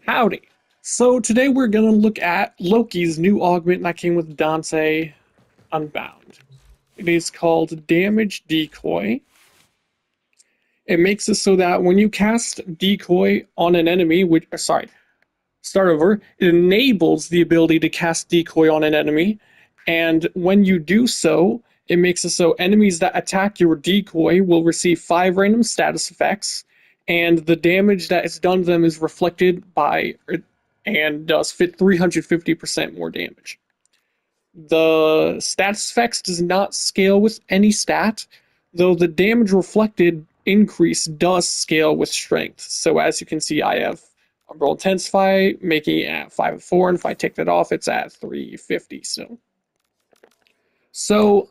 Howdy. So today we're going to look at Loki's new augment that came with Dante Unbound. It is called Damage Decoy. It makes it so that when you cast Decoy on an enemy, start over, it enables the ability to cast Decoy on an enemy, and when you do so, it makes it so enemies that attack your Decoy will receive 5 random status effects, and the damage that is done to them is reflected by and does fit 350% more damage. The status effects does not scale with any stat, though the damage reflected increase does scale with strength. So as you can see, I have Umbrella Intensify, making it at 504, and if I take that off, it's at 350 still. So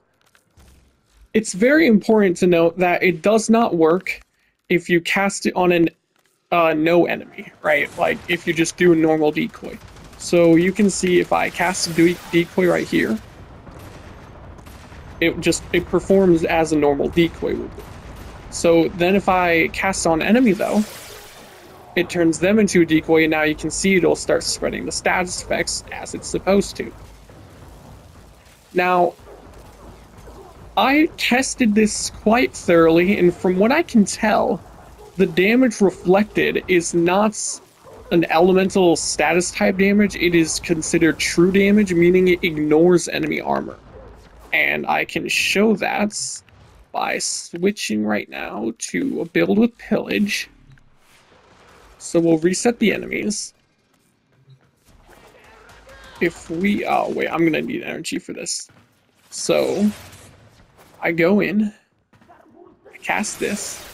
it's very important to note that it does not work if you cast it on an no enemy, right? Like if you just do a normal decoy. So you can see if I cast a decoy right here, it performs as a normal decoy would do. So then if I cast on enemy though, it turns them into a decoy, and now you can see it'll start spreading the status effects as it's supposed to. Now, I tested this quite thoroughly, and from what I can tell, the damage reflected is not an elemental status type damage. It is considered true damage, meaning it ignores enemy armor. And I can show that by switching right now to a build with pillage. So we'll reset the enemies. Oh wait, I'm gonna need energy for this. So I go in, I cast this.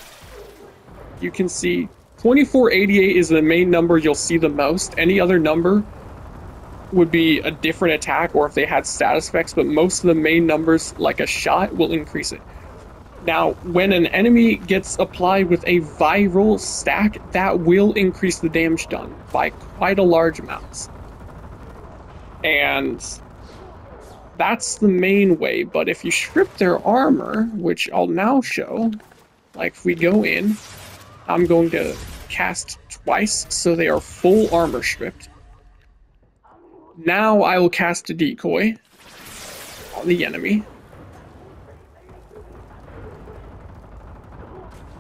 You can see 2488 is the main number you'll see the most. Any other number would be a different attack, or if they had status effects, but most of the main numbers, like a shot, will increase it. Now, when an enemy gets applied with a viral stack, that will increase the damage done by quite a large amount. And that's the main way, but if you strip their armor, which I'll now show, like if we go in, I'm going to cast twice, so they are full armor stripped. Now I will cast a decoy on the enemy.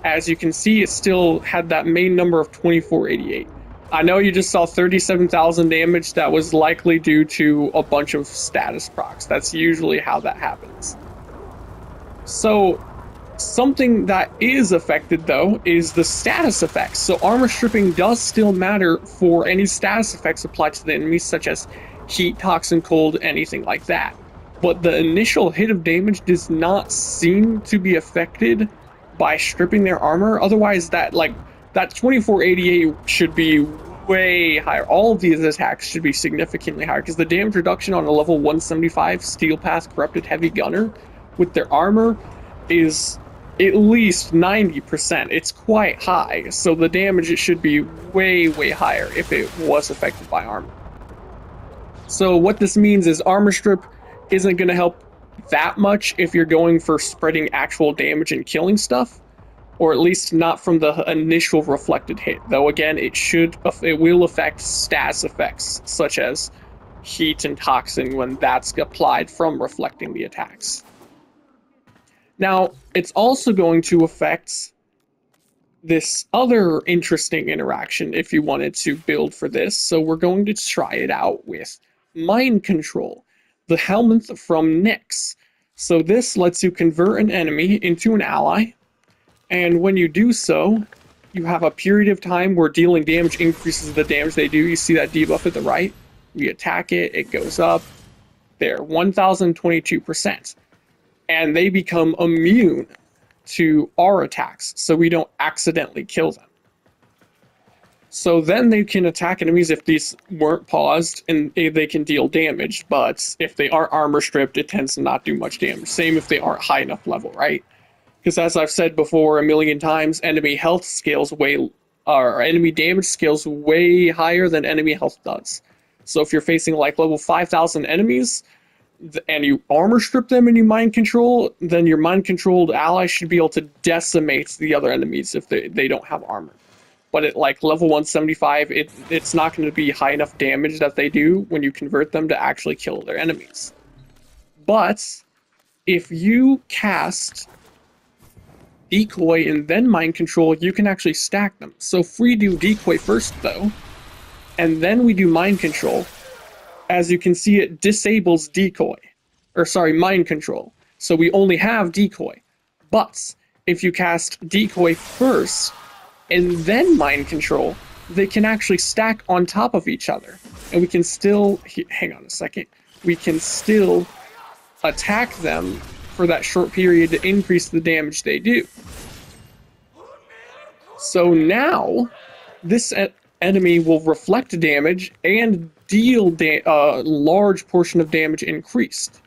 As you can see, it still had that main number of 2488. I know you just saw 37,000 damage. That was likely due to a bunch of status procs. That's usually how that happens. So something that is affected, though, is the status effects. So armor stripping does still matter for any status effects applied to the enemies, such as heat, toxin, cold, anything like that. But the initial hit of damage does not seem to be affected by stripping their armor. Otherwise, that 2488 should be way higher. All of these attacks should be significantly higher, because the damage reduction on a level 175 Steel Path Corrupted Heavy Gunner with their armor is at least 90%. It's quite high, so the damage should be way, way higher if it was affected by armor. So what this means is armor strip isn't going to help that much if you're going for spreading actual damage and killing stuff, or at least not from the initial reflected hit. Though again, it will affect status effects such as heat and toxin when that's applied from reflecting the attacks. Now, it's also going to affect this other interesting interaction if you wanted to build for this, so we're going to try it out with Mind Control, the helmet from Nyx. So this lets you convert an enemy into an ally, and when you do so, you have a period of time where dealing damage increases the damage they do. You see that debuff at the right? You attack it, it goes up. There, 1022%. And they become immune to our attacks, so we don't accidentally kill them. So then they can attack enemies if these weren't paused, and they can deal damage, but if they aren't armor stripped, it tends to not do much damage. Same if they aren't high enough level, right? Because as I've said before a million times, enemy health scales or enemy damage scales way higher than enemy health does. So if you're facing like level 5,000 enemies, and you armor strip them and you mind control, then your mind controlled ally should be able to decimate the other enemies if they don't have armor. but at like level 175, it's not going to be high enough damage that they do when you convert them to actually kill their enemies. But if you cast Decoy and then Mind Control, you can actually stack them. So if we do Decoy first though, and then we do Mind Control, as you can see, it disables Decoy. Or sorry, Mind Control. So we only have Decoy. But if you cast Decoy first and then Mind Control, they can actually stack on top of each other. And we can still, hang on a second, we can still attack them for that short period to increase the damage they do. So now, this enemy will reflect damage and deal a large portion of damage increased.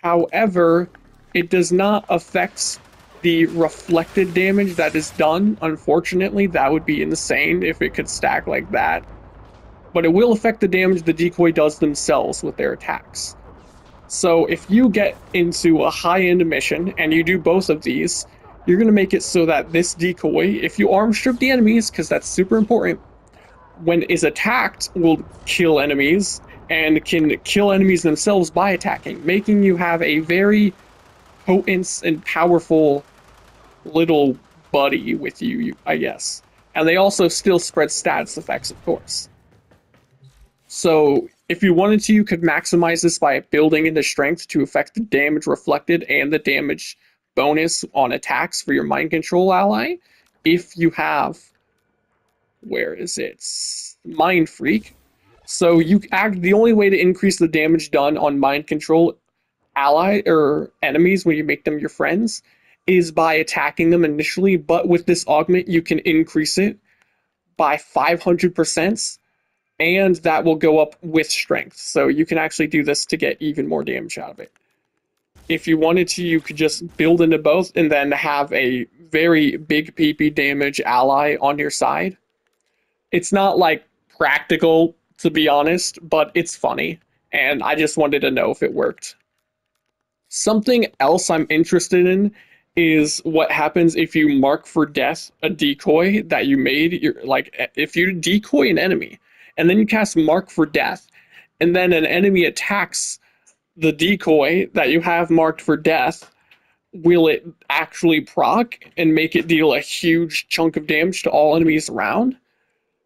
However, it does not affect the reflected damage that is done. Unfortunately, that would be insane if it could stack like that. But it will affect the damage the Decoy does themselves with their attacks. So if you get into a high-end mission and you do both of these, you're going to make it so that this Decoy, if you arm strip the enemies, because that's super important, when is attacked, will kill enemies and can kill enemies themselves by attacking, making you have a very potent and powerful little buddy with you, I guess. And they also still spread status effects, of course. So if you wanted to, you could maximize this by building into strength to affect the damage reflected and the damage bonus on attacks for your Mind Control ally. If you have, where is it? Mind Freak. So the only way to increase the damage done on Mind Control ally or enemies when you make them your friends is by attacking them initially, but with this augment you can increase it by 500%, and that will go up with strength. So you can actually do this to get even more damage out of it. If you wanted to, you could just build into both and then have a very big PP damage ally on your side. It's not like practical, to be honest, but it's funny, and I just wanted to know if it worked. Something else I'm interested in is what happens if you mark for death a decoy that you made. You're like, if you decoy an enemy and then you cast mark for death, and then an enemy attacks the decoy that you have marked for death, will it actually proc and make it deal a huge chunk of damage to all enemies around?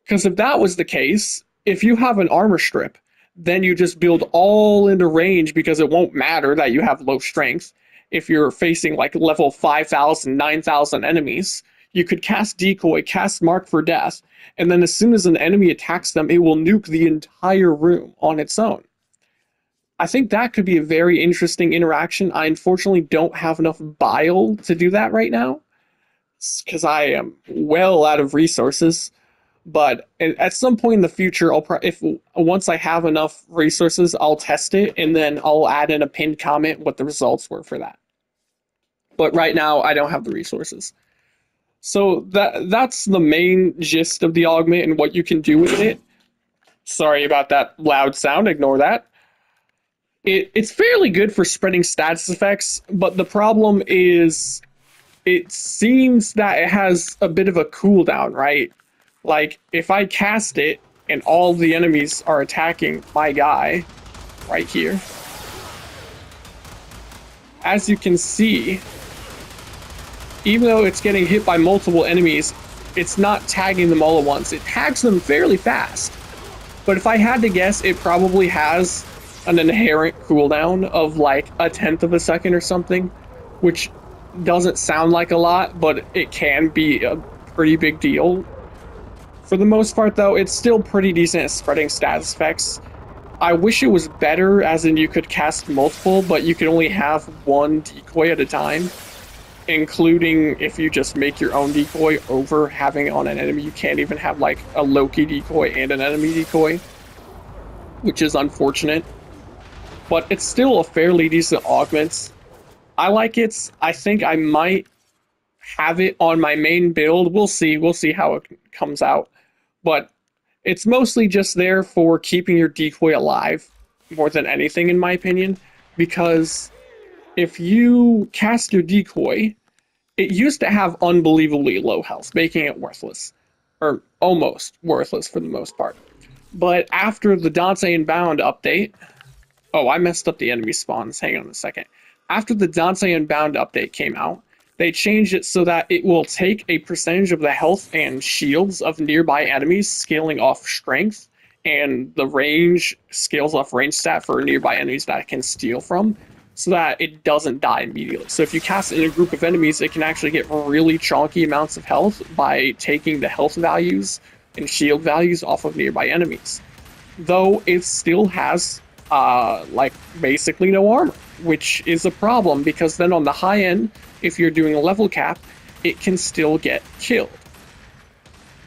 Because if that was the case, if you have an armor strip, then you just build all into range because it won't matter that you have low strength. If you're facing like level 5,000, 9,000 enemies, you could cast Decoy, cast Mark for Death, and then as soon as an enemy attacks them, it will nuke the entire room on its own. I think that could be a very interesting interaction. I unfortunately don't have enough bile to do that right now, because I am well out of resources. But at some point in the future, once I have enough resources, I'll test it, and then I'll add in a pinned comment what the results were for that. But right now, I don't have the resources. So that's the main gist of the augment and what you can do with it. Sorry about that loud sound, ignore that. It's fairly good for spreading status effects, but the problem is it seems that it has a bit of a cooldown, right? Like, if I cast it and all the enemies are attacking my guy right here, as you can see, even though it's getting hit by multiple enemies, it's not tagging them all at once. It tags them fairly fast. But if I had to guess, it probably has an inherent cooldown of like 1/10 of a second or something, which doesn't sound like a lot, but it can be a pretty big deal. For the most part, though, it's still pretty decent at spreading status effects. I wish it was better, as in you could cast multiple, but you could only have one decoy at a time, including if you just make your own decoy over having it on an enemy. You can't even have like a Loki decoy and an enemy decoy, which is unfortunate. But it's still a fairly decent augment. I like it. I think I might have it on my main build. We'll see how it comes out. But it's mostly just there for keeping your decoy alive more than anything, in my opinion, because if you cast your decoy, it used to have unbelievably low health, making it worthless. or almost worthless for the most part. But after the Dante and Bound update, oh, I messed up the enemy spawns. Hang on a second. After the Dante and Bound update came out, they changed it so that it will take a percentage of the health and shields of nearby enemies, scaling off strength, and the range scales off range stat for nearby enemies that it can steal from, so that it doesn't die immediately. So if you cast it in a group of enemies, it can actually get really chonky amounts of health by taking the health values and shield values off of nearby enemies. Though it still has like basically no armor, which is a problem because then on the high end, if you're doing a level cap, it can still get killed.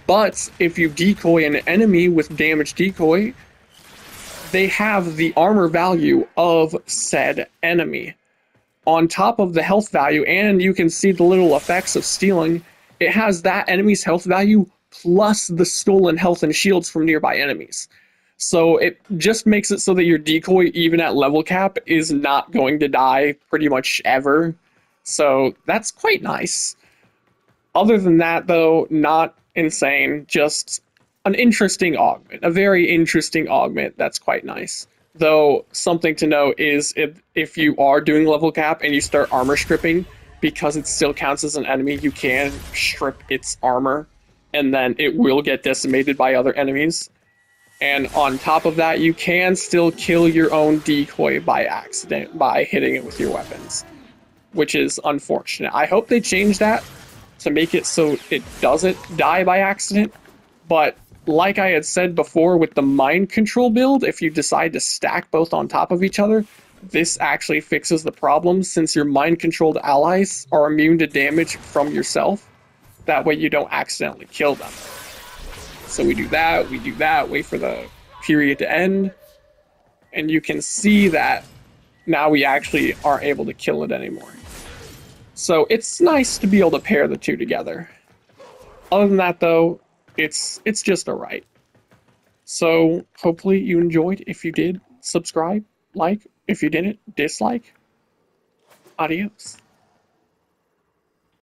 But if you decoy an enemy with damage decoy, they have the armor value of said enemy. On top of the health value, and you can see the little effects of stealing, it has that enemy's health value plus the stolen health and shields from nearby enemies. So it just makes it so that your decoy, even at level cap, is not going to die pretty much ever. So that's quite nice. Other than that, though, not insane, just an interesting augment, a very interesting augment that's quite nice. Though, something to note is if you are doing level cap and you start armor stripping, because it still counts as an enemy, you can strip its armor, and then it will get decimated by other enemies. And on top of that, you can still kill your own decoy by accident by hitting it with your weapons, which is unfortunate. I hope they change that to make it so it doesn't die by accident. But like I had said before with the mind control build, if you decide to stack both on top of each other, this actually fixes the problem since your mind controlled allies are immune to damage from yourself. That way you don't accidentally kill them. So we do that, wait for the period to end, and you can see that now we actually aren't able to kill it anymore. So it's nice to be able to pair the two together. Other than that, though, it's just alright. So hopefully you enjoyed. If you did, subscribe, like. If you didn't, dislike. Adios.